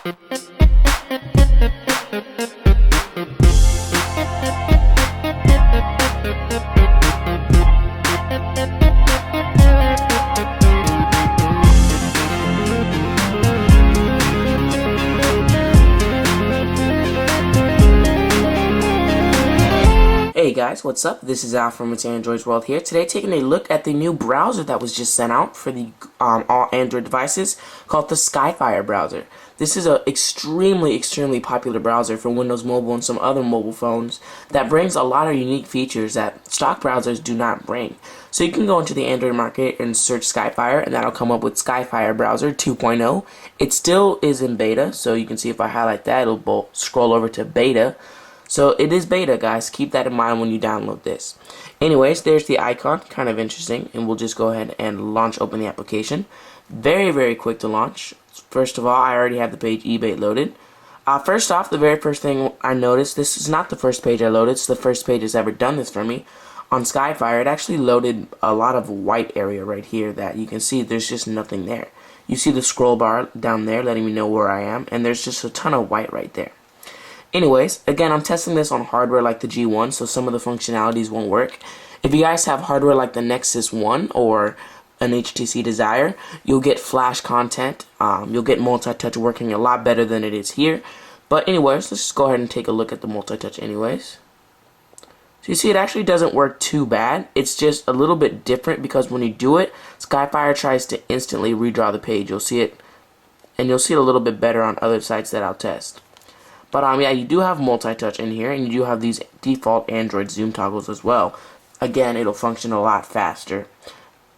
Hey guys, what's up? This is Al from It's Android's World here. Today taking a look at the new browser that was just sent out for the all Android devices called the SkyFire browser. This is an extremely popular browser for Windows Mobile and some other mobile phones that brings a lot of unique features that stock browsers do not bring. So you can go into the Android market and search SkyFire, and that'll come up with SkyFire browser 2.0. It still is in beta, so you can see if I highlight that, it'll scroll over to beta. So it is beta, guys. Keep that in mind when you download this. Anyways, there's the icon, kind of interesting, and we'll just go ahead and open the application. Very quick to launch. First of all, I already have the page eBay loaded. First off, the very first thing I noticed, this is not the first page I loaded. It's the first page that's ever done this for me. On SkyFire, it actually loaded a lot of white area right here that you can see there's just nothing there. You see the scroll bar down there letting me know where I am, and there's just a ton of white right there. Anyways, again, I'm testing this on hardware like the G1, so some of the functionalities won't work. If you guys have hardware like the Nexus 1 or an HTC Desire, you'll get flash content. You'll get multi-touch working a lot better than it is here. But anyways, let's just go ahead and take a look at the multi-touch anyways. So you see, it actually doesn't work too bad. It's just a little bit different because when you do it, SkyFire tries to instantly redraw the page. You'll see it, and you'll see it a little bit better on other sites that I'll test. But yeah, you do have multi-touch in here, and you do have these default Android zoom toggles as well. Again, it'll function a lot faster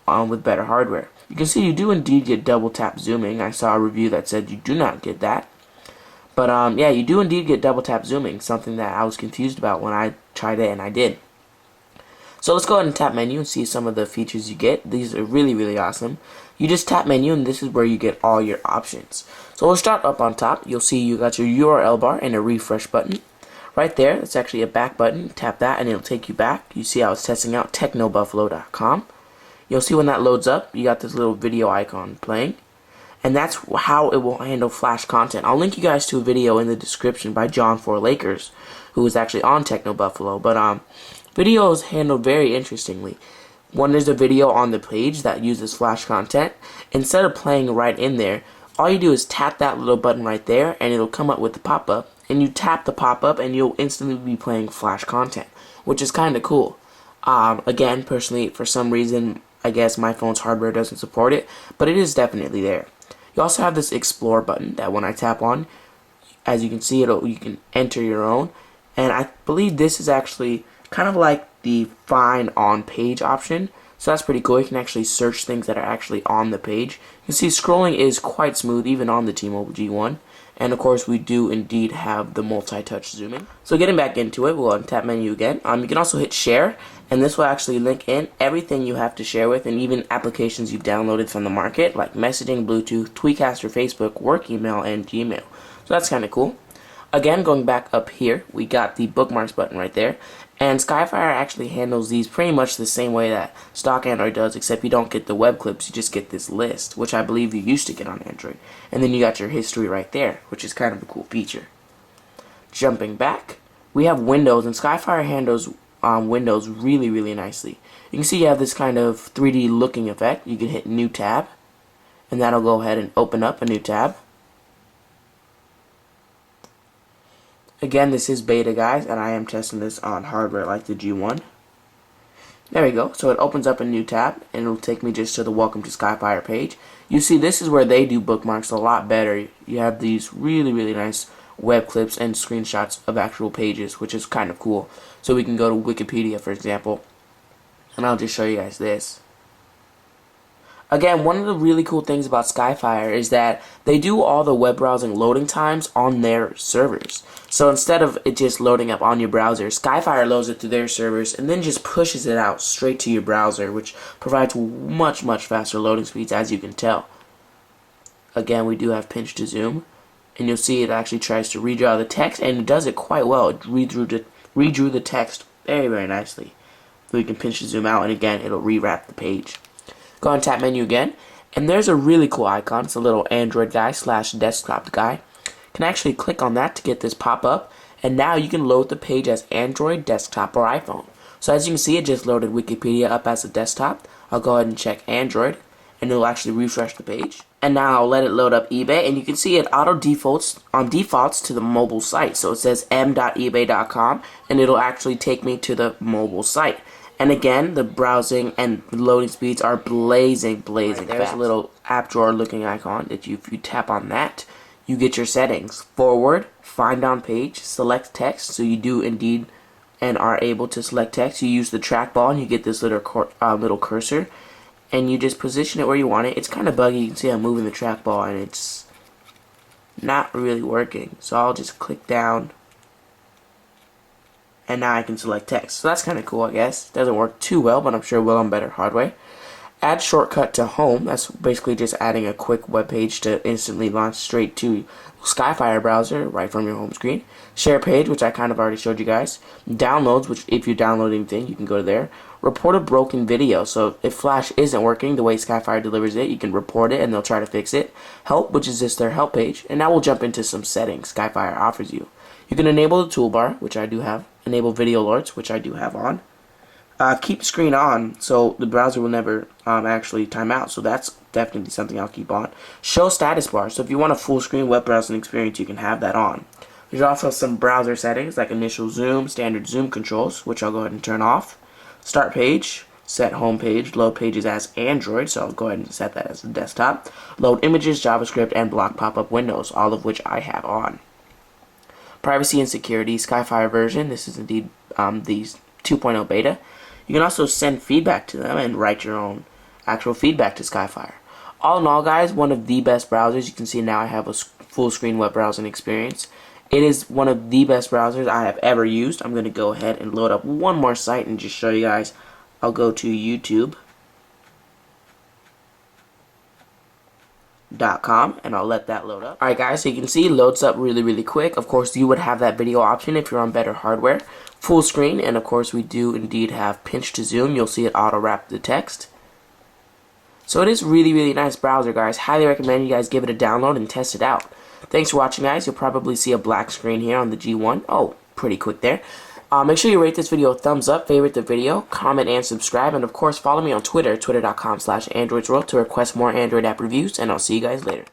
with better hardware. You can see you do indeed get double tap zooming. I saw a review that said you do not get that. But yeah, you do indeed get double tap zooming, something that I was confused about when I tried it, and I did. So let's go ahead and tap menu and see some of the features you get. These are really awesome. You just tap menu, and this is where you get all your options. So we'll start up on top. You'll see you got your URL bar and a refresh button. Right there, it's actually a back button. Tap that and it'll take you back. You see how it's testing out technobuffalo.com. You'll see when that loads up, you got this little video icon playing. And that's how it will handle flash content. I'll link you guys to a video in the description by John 4 Lakers, who is actually on TechnoBuffalo. But video is handled very interestingly. When there's a video on the page that uses flash content, instead of playing right in there, all you do is tap that little button right there and it'll come up with the pop-up, and you tap the pop-up and you'll instantly be playing flash content, which is kind of cool. Again, personally, for some reason, I guess my phone's hardware doesn't support it, but it is definitely there. You also have this explore button that when I tap on, as you can see, you can enter your own, and I believe this is actually kind of like the find on page option. So that's pretty cool. You can actually search things that are actually on the page. You can see scrolling is quite smooth even on the T-Mobile G1. And of course we do indeed have the multi-touch zooming. So getting back into it, we'll tap menu again. You can also hit share, and this will actually link in everything you have to share with, and even applications you've downloaded from the market like messaging, Bluetooth, Tweetcaster, Facebook, work email, and Gmail. So that's kind of cool. Again, going back up here, we got the bookmarks button right there. And SkyFire actually handles these pretty much the same way that stock Android does, except you don't get the web clips, you just get this list, which I believe you used to get on Android. And then you got your history right there, which is kind of a cool feature. Jumping back, we have Windows, and SkyFire handles Windows really nicely. You can see you have this kind of 3D looking effect. You can hit New Tab, and that'll go ahead and open up a new tab. Again, this is beta, guys, and I am testing this on hardware like the G1. There we go. So it opens up a new tab, and it'll take me just to the Welcome to SkyFire page. You see, this is where they do bookmarks a lot better. You have these really nice web clips and screenshots of actual pages, which is kind of cool. So we can go to Wikipedia, for example, and I'll just show you guys this. Again, one of the really cool things about SkyFire is that they do all the web browsing loading times on their servers. So instead of it just loading up on your browser, SkyFire loads it to their servers and then just pushes it out straight to your browser, which provides much faster loading speeds, as you can tell. Again, we do have pinch to zoom, and you'll see it actually tries to redraw the text, and it does it quite well. It redrew the text very nicely. So you can pinch to zoom out, and again, it'll rewrap the page. Go on tap menu again, and there's a really cool icon. It's a little Android guy / desktop guy. You can actually click on that to get this pop up, and now you can load the page as Android, desktop, or iPhone. So as you can see, it just loaded Wikipedia up as a desktop. I'll go ahead and check Android, and it'll actually refresh the page. And now I'll let it load up eBay, and you can see it auto defaults to the mobile site. So it says m.ebay.com, and it'll actually take me to the mobile site. And again, the browsing and loading speeds are blazing fast. There's a little app drawer looking icon that if you tap on that, you get your settings. Forward, find on page, select text. So you do indeed and are able to select text. You use the trackball and you get this little cursor, and you just position it where you want it. It's kind of buggy. You can see I'm moving the trackball and it's not really working. So I'll just click down, and now I can select text. So that's kind of cool, I guess. Doesn't work too well, but I'm sure it will on better hardware. Add shortcut to home. That's basically just adding a quick web page to instantly launch straight to SkyFire browser right from your home screen. Share page, which I kind of already showed you guys. Downloads, which if you download anything, you can go to there. Report a broken video. So if Flash isn't working the way SkyFire delivers it, you can report it and they'll try to fix it. Help, which is just their help page. And now we'll jump into some settings SkyFire offers you. You can enable the toolbar, which I do have. Enable video alerts, which I do have on. Keep screen on, so the browser will never actually time out. So that's definitely something I'll keep on. Show status bar. So if you want a full screen web browsing experience, you can have that on. There's also some browser settings like initial zoom, standard zoom controls, which I'll go ahead and turn off. Start page, set home page, load pages as Android, so I'll go ahead and set that as a desktop. Load images, JavaScript, and block pop-up windows, all of which I have on. Privacy and security, SkyFire version. This is indeed the 2.0 beta. You can also send feedback to them and write your own actual feedback to SkyFire. All in all, guys, one of the best browsers. You can see now I have a full screen web browsing experience. It is one of the best browsers I have ever used. I'm going to go ahead and load up one more site and just show you guys. I'll go to YouTube.com and I'll let that load up. Alright guys, so you can see it loads up really quick. Of course, you would have that video option if you're on better hardware. Full screen, and of course we do indeed have pinch to zoom. You'll see it auto wrap the text. So it is really nice browser, guys. Highly recommend you guys give it a download and test it out. Thanks for watching, guys. You'll probably see a black screen here on the G1. Oh, pretty quick there. Make sure you rate this video a thumbs up, favorite the video, comment, and subscribe. And of course, follow me on Twitter, twitter.com/AndroidsWorld to request more Android app reviews. And I'll see you guys later.